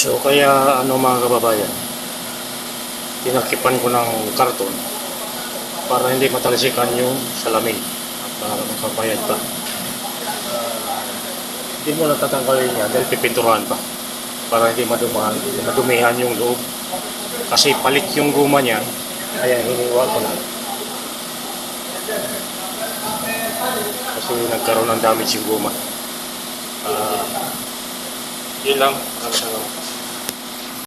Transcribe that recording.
So kaya ano mga kababayan, tinakipan ko ng karton para hindi matalsikan yung salamin at para makapayad pa. Hindi mo natatanggalin yan dahil pipinturahan pa para hindi madumihan yung loob. Kasi palit yung guma niya, kaya hiniwa ko na. Kasi nagkaroon ng damage yung guma. Yun lang.